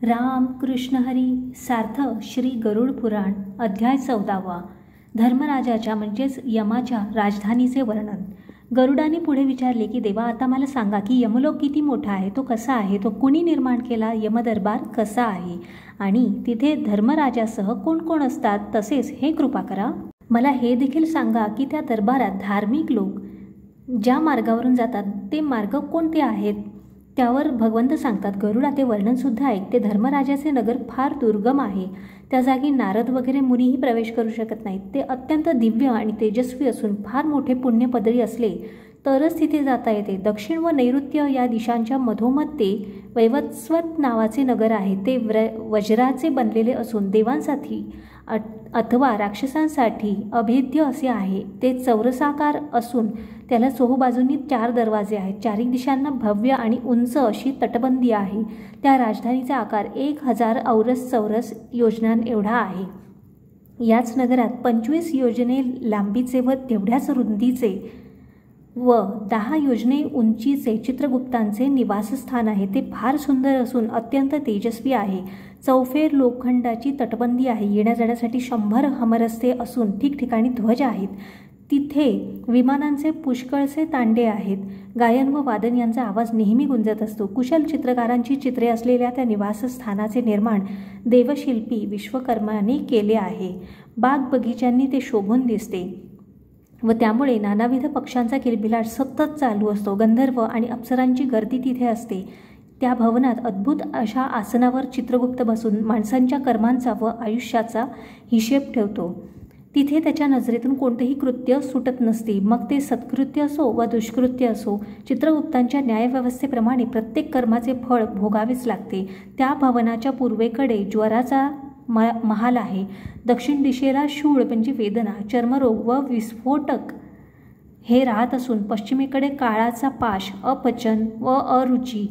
राम कृष्ण हरी सार्थ श्री गरुड पुराण अध्याय 14वा धर्मराजाच्या म्हणजेच यमाच्या राजधानीचे वर्णन। गरुडाने पुढे विचारले की देवा, आता मला सांगा की यमलोक किती मोठा आहे, तो कसा आहे, तो कुणी निर्माण केला, यमदरबार कसा आहे आणि तिथे धर्मराजासह कोण कोण असतात, तसेच हे कृपा करा मला हे देखील सांगा की त्या दरबारात धार्मिक लोक ज्या मार्गावरून जातात ते मार्ग कोणते आहेत। त्यावर भगवंत सांगतात, गरुडा ते वर्णनसुद्धा ऐक। ते धर्मराजाचे नगर फार दुर्गम आहे, त्या जागी नारद वगैरे मुनीही प्रवेश करू शकत नाहीत। ते अत्यंत दिव्य आणि तेजस्वी असून फार मोठे पुण्यपदरी असले तरच तिथे जाता येते। दक्षिण व नैऋत्य या दिशांच्या मधोमध ते वैवस्वत नावाचे नगर आहे। ते वज्राचे बनलेले असून देवांसाठी अथवा राक्षसांसाठी अभेद्य असे आहे। ते चौरसाकार असून त्याला चोहोबाजूंनी 4 दरवाजे आहेत। चारही दिशांना भव्य आणि उंच अशी तटबंदी आहे। त्या राजधानीचा आकार 1000 औरस चौरस योजनां एवढा आहे। याच नगरात 25 योजने लांबीचे व तेवढ्याच रुंदीचे व 10 योजने उंचीचे चित्रगुप्तांचे निवासस्थान आहे। ते फार सुंदर असून अत्यंत तेजस्वी आहे। चौफेर लोखंडाची तटबंदी आहे। येण्या जाण्यासाठी 100 हमरस्ते असून ठिकठिकाणी ध्वज आहेत। तिथे विमानांचे पुष्कळसे तांडे आहेत। गायन व वादन यांचा आवाज नेहमी गुंजत असतो। कुशल चित्रकारांची चित्रे असलेल्या त्या निवासस्थानाचे निर्माण देवशिल्पी विश्वकर्माने केले आहे। बाग बगीच्यांनी ते शोभून दिसते व त्यामुळे नानाविध पक्ष्यांचा किलबिलाट सतत चालू असतो। गंधर्व आणि अप्सरांची गर्दी तिथे असते। त्या भवनात अद्भुत अशा आसनावर चित्रगुप्त बसून माणसांच्या कर्मांचा व आयुष्याचा हिशेब ठेवतो। तिथे त्याच्या नजरेतून कोणतेही कृत्य सुटत नसते, मग ते सत्कृत्य असो वा दुष्कृत्य असो। चित्रगुप्तांच्या न्यायव्यवस्थेप्रमाणे प्रत्येक कर्माचे फळ भोगावेच लागते। त्या भवनाच्या पूर्वेकडे ज्वराचा महाल आहे। दक्षिण दिशेला शूळ म्हणजे वेदना, चर्मरोग व विस्फोटक हे राहत असून पश्चिमेकडे काळाचा पाश, अपचन व अरुची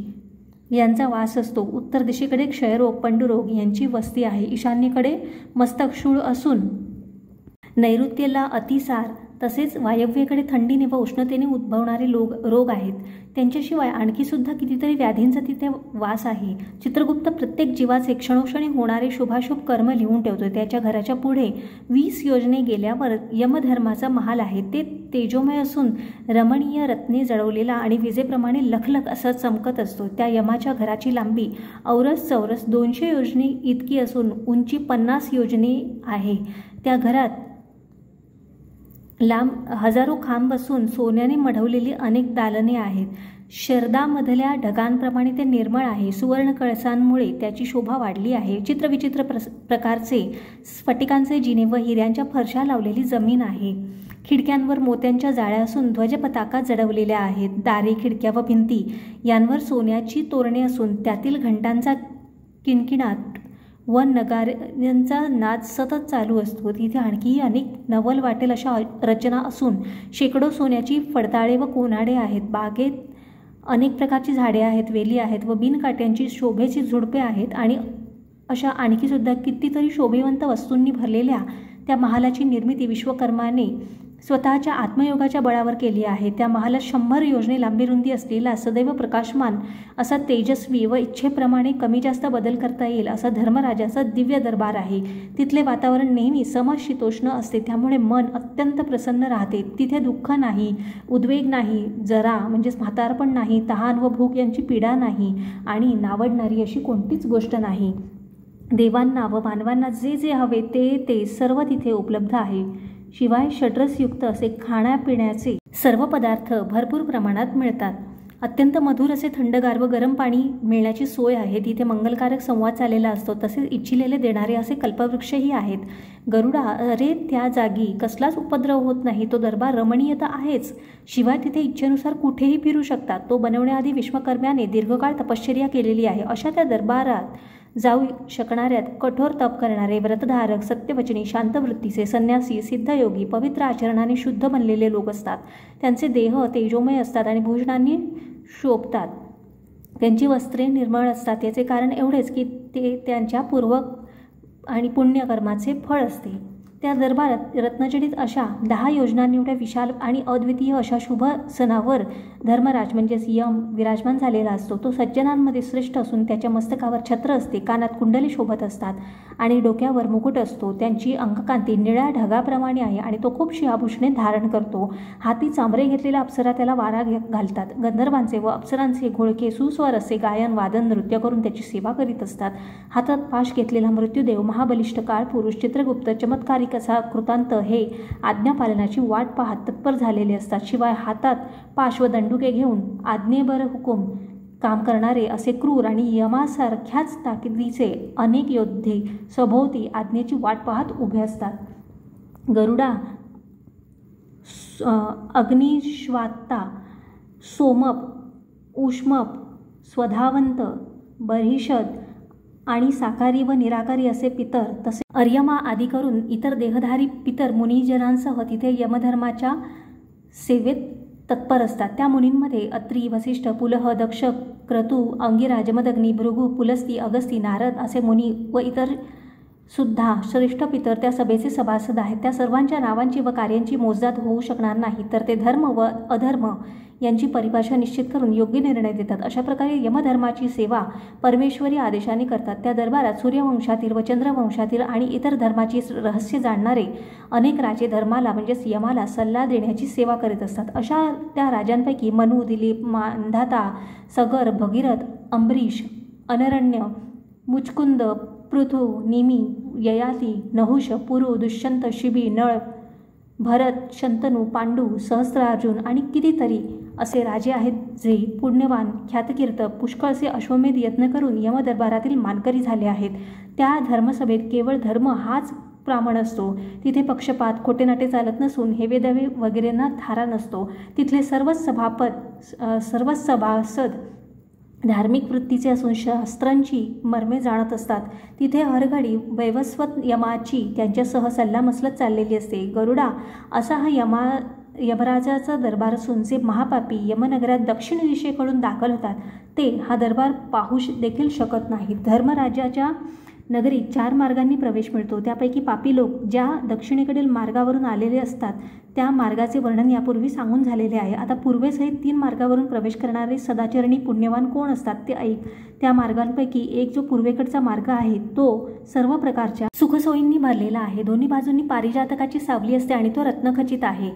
यांचा वास असतो। उत्तर दिशेकडे क्षयरोग, पंडुरोग यांची वस्ती आहे। ईशान्येकडे मस्तक शूळ असून नैऋत्येला अतिसार तसेच वायव्येकडे थंडीने व उष्णतेने उद्भवणारे रोग आहेत। त्यांच्याशिवाय आणखी सुद्धा कितीतरी व्याधींचा तिथे वास आहे। चित्रगुप्त प्रत्येक जीवाचे क्षणोक्षणी होणारे शुभाशुभ कर्म लिहून ठेवतो। त्याच्या घराच्या पुढे 20 योजने गेल्यावर यमधर्माचा महाल आहे। ते तेजोमय असून रमणीय रत्ने जळवलेला आणि विजेप्रमाणे लखलख असा चमकत असतो। त्या यमाच्या घराची लांबी औरस चौरस 200 योजने इतकी असून उंची 50 योजने आहे। त्या घरात लांब हजारो खांब बसून सोन्याने मढवलेली अनेक दालने आहेत। शरदामधल्या ढगांप्रमाणे ते निर्मळ आहे। सुवर्ण कळसांमुळे त्याची शोभा वाढली आहे। चित्रविचित्र प्रकारचे स्फटिकांचे जिने व हिऱ्यांच्या फरशा लावलेली जमीन आहे। खिडक्यांवर मोत्यांच्या जाळ्या असून ध्वजपताका जडवलेल्या आहेत। दारे, खिडक्या व भिंती यांवर सोन्याची तोरणे असून त्यातील घंटांचा किणकिणाट व नगाऱ्यांचा नाद सतत चालू असतो। तिथे आणखीही अनेक नवल वाटेल अशा रचना असून शेकडो सोन्याची फडताळे व कोनाडे आहेत। बागेत अनेक प्रकारची झाडे आहेत, वेली आहेत व बिनकाट्यांची शोभेची झुडपे आहेत आणि अशा आणखी सुद्धा कितीतरी शोभेवंत वस्तूंनी भरलेल्या त्या महालाची निर्मिती विश्वकर्माने स्वतःच्या आत्मयोगाच्या बळावर केली आहे। त्या महालात 100 योजने लांबी रुंदी असलेला सदैव प्रकाशमान असा तेजस्वी व इच्छेप्रमाणे कमी जास्त बदल करता येईल असा धर्मराजाचा दिव्य दरबार आहे। तिथले वातावरण नेहमी समशीतोष्ण असते, त्यामुळे मन अत्यंत प्रसन्न राहते। तिथे दुःख नाही, उद्वेग नाही, जरा म्हणजेच म्हातारपण नाही, तहान व भूक यांची पीडा नाही आणि नावडणारी अशी कोणतीच गोष्ट नाही। देवांना व मानवांना जे जे हवे ते सर्व तिथे उपलब्ध आहे। शिवाय षड्रसयुक्त असे खाण्यापिण्याचे सर्व पदार्थ भरपूर प्रमाणात मिळतात। अत्यंत मधुर असे थंडगार व गरम पाणी मिळण्याची सोय आहे। तिथे मंगलकारक संवाद चाललेला असतो, तसेच इच्छिलेले देणारे असे कल्पवृक्षही आहेत। गरुडा, अरे त्या जागी कसलाच उपद्रव होत नाही, तो दरबार रमणीयता आहेच। शिवाय तिथे इच्छेनुसार कुठेही फिरू शकतात। तो बनवण्याआधी विश्वकर्म्याने दीर्घकाळ तपश्चर्या केलेली आहे। अशा त्या दरबारात जाऊ शकणाऱ्यात कठोर तप करणारे, व्रतधारक, सत्यवचनी, शांतवृत्तीचे, संन्यासी, सिद्धयोगी, पवित्र आचरणाने शुद्ध बनलेले लोक असतात। त्यांचे देह तेजोमय असतात आणि भूषणांनी शोभतात। त्यांची वस्त्रे निर्मळ असतात। याचे कारण एवढेच की ते त्यांच्या पूर्व आणि पुण्यकर्माचे फळ असते। त्या दरबारात रत्नजडित अशा 10 योजनांनी एवढ्या विशाल आणि अद्वितीय अशा शुभ सणावर धर्मराज म्हणजेच यम विराजमान झालेला असतो. तो सज्जनांमध्ये श्रेष्ठ असून त्याच्या मस्तकावर छत्र असते, कानात कुंडले शोभत असतात आणि डोक्यावर मुकुट असतो. त्यांची अंगकांती निळ्या ढगाप्रमाणे आहे आणि तो खूपशी आभूषणे धारण करतो. हाती चांबरे घेतलेल्या अप्सरा त्याला वारा घालतात. गंधर्वांचे व अप्सरांचे घोळके सुस्वर असे गायन वादन नृत्य करून त्याची सेवा करीत असतात. हातात पाश घेतलेला मृत्यूदेव, महाबलिष्ठ काळपुरुष, चित्रगुप्त, चमत्कारिक असा कृतांत हे आज्ञापालनाची वाट पाहत तत्पर झालेले असतात. शिवाय हातात पाश व दंडुके घेऊन आज्ञेबर हुकूम काम करणारे असे क्रूर आणि यमासारख्याच ताकदीचे अनेक योद्धे सभोवती आज्ञेची वाट पाहत उभे असतात. गरुडा, अग्निश्वात्ता, सोमप, उष्मप, स्वधावंत, बर्हिषद आणि साकारी व निराकारी असे पितर, तसे अर्यमा आदी करून इतर देहधारी पितर मुनिजनांसह तिथे यमधर्माच्या सेवेत तत्पर असतात. त्या मुनींमध्ये अत्री, वसिष्ठ, पुलह, दक्ष, क्रतू, अंगिरा, जमदग्नी, भृगु, पुलस्ती, अगस्ती, नारद असे मुनी व इतर सुद्धा श्रेष्ठ पितर त्या सभेचे सभासद आहेत. त्या सर्वांच्या नावांची व कार्यांची मोजदाद होऊ शकणार नाही, तर ते धर्म व अधर्म यांची परिभाषा निश्चित करून योग्य निर्णय देतात. अशा प्रकारे यमधर्माची सेवा परमेश्वरी आदेशाने करतात. त्या दरबारात सूर्यवंशातील व चंद्रवंशातील आणि इतर धर्माची रहस्य जाणणारे अनेक राजे धर्माला म्हणजेच यमाला सल्ला देण्याची सेवा करीत असतात. अशा त्या राजांपैकी मनु, दिलीप, मांधाता, सगर, भगीरथ, अंबरीश, अनरण्य, मुचकुंद, पृथु, निमी, ययाती, नहुष, पुरु, दुष्यंत, शिबी, नळ, भरत, शंतनू, पांडू, सहस्त्रार्जुन आणि कितीतरी असे राजे आहेत जे पुण्यवान, ख्यातकीर्त, पुष्कळसे अश्वमेध यत्न करून यमदरबारातील मानकरी झाले आहेत. त्या धर्मसभेत केवळ धर्म हाच प्रामाण असतो. तिथे पक्षपात, खोटेनाटे चालत नसून हेवेदावे वगैरेंना थारा नसतो. तिथले सर्वच सभासद धार्मिक वृत्तीचे असून शास्त्रांची मर्मे जाणत असतात. तिथे हरघडी वैवस्वत यमाची त्यांच्यासह सल्लामसलत चाललेली असते. गरुडा असा हा यमराजाचा दरबार असून जे महापापी यमनगरात दक्षिण दिशेकडून दाखल होतात ते हा दरबार पाहू देखील शकत नाहीत. धर्मराजाच्या नगरीत 4 मार्गांनी प्रवेश मिळतो. त्यापैकी पापी लोक ज्या दक्षिणेकडील मार्गावरून आलेले असतात त्या मार्गाचे वर्णन यापूर्वी सांगून झालेले आहे. आता पूर्वेसहित 3 मार्गावरून प्रवेश करणारे सदाचरणी पुण्यवान कोण असतात ते ऐक. त्या मार्गांपैकी एक जो पूर्वेकडचा मार्ग आहे तो सर्व प्रकारच्या सुखसोयींनी भरलेला आहे. दोन्ही बाजूंनी पारिजातकाची सावली असते आणि तो रत्नखचित आहे.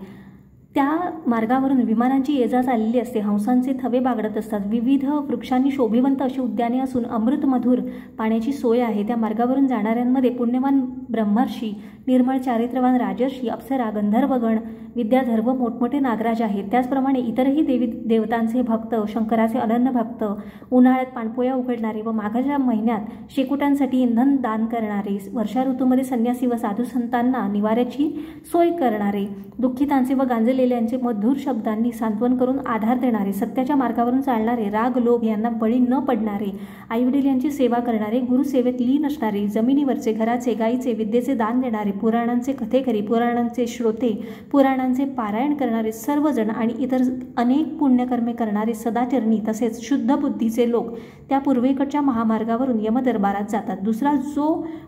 त्या मार्गावरून विमानांची ये-जा चाललेली असते. हंसांचे थवे बागडत असतात. विविध वृक्षांनी शोभिवंत अशी उद्याने असून अमृतमधुर पाण्याची सोय आहे. त्या मार्गावरून जाणाऱ्यांमध्ये पुण्यवान ब्रह्मर्षी, निर्मळ चारित्रवान राजर्षी, अप्सरा, गंधर्वगण, विद्याधर व मोठमोठे नागराज आहेत. त्याचप्रमाणे इतरही देवतांचे भक्त, शंकराचे अनन्य भक्त, उन्हाळ्यात पाणपोया उघडणारे व माघाच्या महिन्यात शेकोट्यांसाठी इंधन दान करणारे, वर्षा ऋतूमध्ये संन्यासी व साधू संतांना निवाऱ्याची सोय करणारे, दुःखितांचे व गांजलेल्यांचे मधुर शब्दांनी सांत्वन करून आधार देणारे, सत्याच्या मार्गावरून चालणारे, राग लोभ यांना बळी न पडणारे, आईवडील यांची सेवा करणारे, गुरुसेवेत लीन असणारे, जमिनीवरचे, घराचे, गायीचे, विद्येचे दान देणारे, पुराणांचे कथेकरी, पुराणांचे श्रोते, पुराणांचे पारायण करणारे सर्वजण आणि इतर अनेक पुण्यकर्मे करणारे सदाचरणी तसेच शुद्ध बुद्धीचे लोक त्या पूर्वेकडच्या महामार्गावरून यमदरबारात जातात. दुसरा जो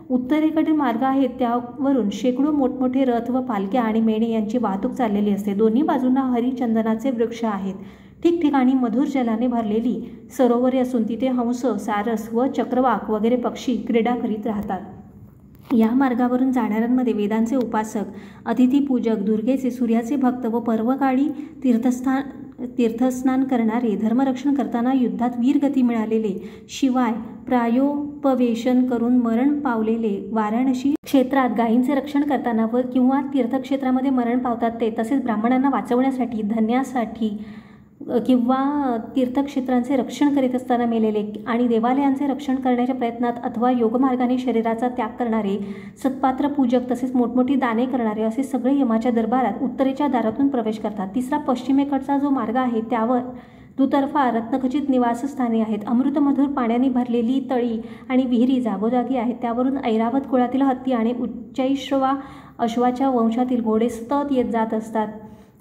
उत्तरेकडील मार्ग आहे त्यावरून शेकडो मोठमोठे रथ व पालख्या आणि मेणे यांची वाहतूक चाललेली असते. दोन्ही बाजूंना हरिचंदनाचे वृक्ष आहेत. ठिकठिकाणी मधुर जलाने भरलेली सरोवरे असून तिथे हंस, सारस व चक्रवाक वगैरे पक्षी क्रीडा करीत राहतात. या मार्गावरून जाणाऱ्यांमध्ये वेदांचे उपासक, अतिथीपूजक, दुर्गेचे, सूर्याचे भक्त व पर्वकाळी तीर्थस्नान करणारे, धर्मरक्षण करताना युद्धात वीरगती मिळालेले, शिवाय प्रायोपवेशन करून मरण पावलेले, वाराणसी क्षेत्रात गायींचे रक्षण करताना व किंवा तीर्थक्षेत्रामध्ये मरण पावतात ते, तसेच ब्राह्मणांना वाचवण्यासाठी, धन्यासाठी किंवा तीर्थक्षेत्रांचे रक्षण करीत असताना मेलेले आणि देवालयांचे रक्षण करण्याच्या प्रयत्नात अथवा योगमार्गाने शरीराचा त्याग करणारे, सत्पात्र पूजक तसेच मोठमोठी दाने करणारे असे सगळे यमाच्या दरबारात उत्तरेच्या दारातून प्रवेश करतात. तिसरा पश्चिमेकडचा जो मार्ग आहे त्यावर दुतर्फा रत्नखचित निवासस्थाने आहेत. अमृतमधुर पाण्याने भरलेली तळी आणि विहिरी जागोजागी आहेत. त्यावरून ऐरावत कुळातील हत्ती आणि उच्चैश्रवा अश्वाच्या वंशातील घोडे सतत येत जात असतात.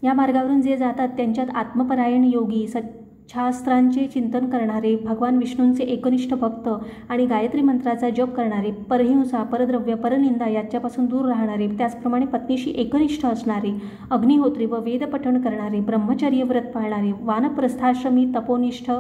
या मार्गावरून जे जातात त्यांच्यात आत्मपरायण योगी, शास्त्रांचे चिंतन करणारे, भगवान विष्णूंचे एकनिष्ठ भक्त आणि गायत्री मंत्राचा जप करणारे, परहिंसा, परद्रव्य, परनिंदा याच्यापासून दूर राहणारे, त्याचप्रमाणे पत्नीशी एकनिष्ठ असणारे, अग्निहोत्री व वेदपठण करणारे, ब्रह्मचर्य व्रत पाळणारे, वानप्रस्थाश्रमी, तपोनिष्ठ,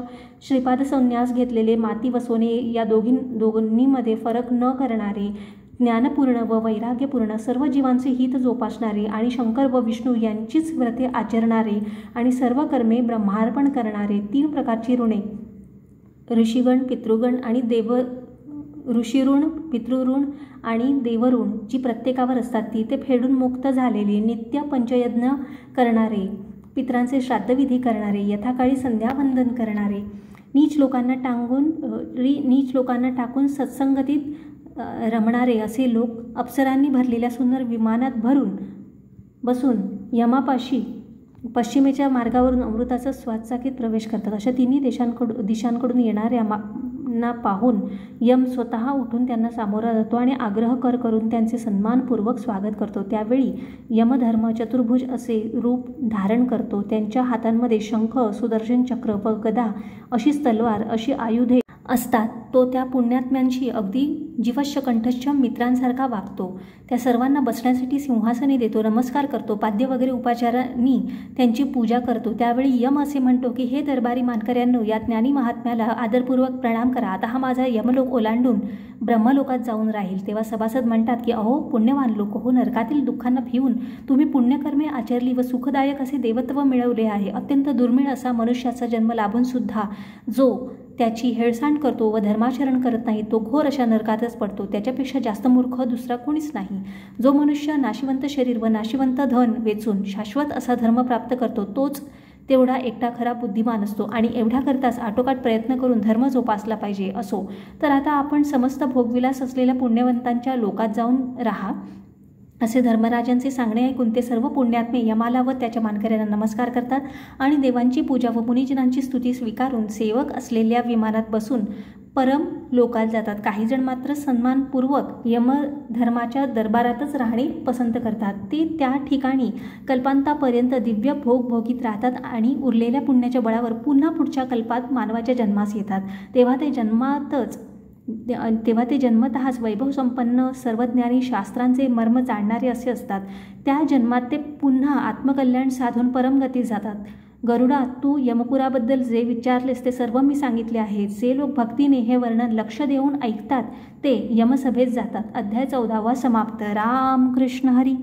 श्रीपाद संन्यास घेतलेले, माती व सोने या दोन्हीमध्ये फरक न करणारे, ज्ञानपूर्ण व वैराग्यपूर्ण, सर्व जीवांचे हित जोपासणारे आणि शंकर व विष्णू यांचीच व्रते आचरणारे आणि सर्व कर्मे ब्रह्मार्पण करणारे, 3 प्रकारची ऋणे ऋषिगण, पितृगण आणि ऋषिऋण, पितृऋण आणि देवऋण जी प्रत्येकावर असतात ती ते फेडून मुक्त झालेले, नित्य पंचयज्ञ करणारे, पितरांचे श्राद्धविधी करणारे, यथाकाळी संध्यावंदन करणारे, नीच लोकांना टाकून सत्संगतीत रमणारे असे लोक अप्सरांनी भरलेल्या सुंदर विमानात बसून यमापाशी पश्चिमेच्या मार्गावरून अमृताचा स्वादचाकीत प्रवेश करतात. अशा 3 दिशांकडून येणाऱ्यांना पाहून यम स्वतः उठून त्यांना सामोरा जातो आणि आग्रह करून त्यांचे सन्मानपूर्वक स्वागत करतो. त्यावेळी यमधर्म चतुर्भुज असे रूप धारण करतो. त्यांच्या हातांमध्ये शंख, सुदर्शन चक्र व गदा, अशीच तलवार, अशी आयुधे असतात. तो त्या पुण्यात्म्यांशी अगदी जीवश्य कंठस्थ मित्रांसारखा वागतो. त्या सर्वांना बसण्यासाठी सिंहासने देतो, नमस्कार करतो, पाद्य वगैरे उपाचारांनी त्यांची पूजा करतो. त्यावेळी यम असे म्हणतो की हे दरबारी मानकऱ्यांनो, या ज्ञानी महात्म्याला आदरपूर्वक प्रणाम करा. आता हा माझा यमलोक ओलांडून ब्रह्मलोकात जाऊन राहील. तेव्हा सभासद म्हणतात की अहो पुण्यवान लोक हो, नरकातील दुःखांना भिवून तुम्ही पुण्यकर्मे आचरली व सुखदायक असे देवत्व मिळवले आहे. अत्यंत दुर्मिळ असा मनुष्याचा जन्म लाभून सुद्धा जो त्याची हेळसांड करतो व धर्माचरण करत नाही तो घोर अशा नरकातच पडतो. त्याच्यापेक्षा जास्त मूर्ख दुसरा कोणीच नाही. जो मनुष्य नाशिवंत शरीर व नाशिवंत धन वेचून शाश्वत असा धर्म प्राप्त करतो तोच तेवढा एकटा खरा बुद्धिमान असतो आणि एवढ्याकरताच आटोकाट प्रयत्न करून धर्म जोपासला पाहिजे. असो तर आता आपण समस्त भोगविलास असलेल्या पुण्यवंतांच्या लोकात जाऊन राहा असे धर्मराजांचे सांगणे ऐकून ते सर्व पुण्यात्मे यमाला व त्याच्या मानकऱ्यांना नमस्कार करतात आणि देवांची पूजा व मुनिजनांची स्तुती स्वीकारून सेवक असलेल्या विमानात बसून परम लोकात जातात. काही जण मात्र सन्मानपूर्वक यमधर्माच्या दरबारातच राहणे पसंत करतात. ते त्या ठिकाणी कल्पांतापर्यंत दिव्य भोग भोगीत राहतात आणि उरलेल्या पुण्याच्या बळावर पुन्हा पुढच्या कल्पात मानवाच्या जन्मास येतात. तेव्हा ते जन्मतःच वैभवसंपन्न, सर्वज्ञानी, शास्त्रांचे मर्म जाणणारे असे असतात. त्या जन्मात ते पुन्हा आत्मकल्याण साधून परमगती जातात. गरुडा, तू यमपुराबद्दल जे विचारलेस ते सर्व मी सांगितले आहे. जे लोक भक्तीने हे वर्णन लक्ष देऊन ऐकतात ते यमसभेत जातात. अध्याय 14 समाप्त. राम कृष्ण हरी.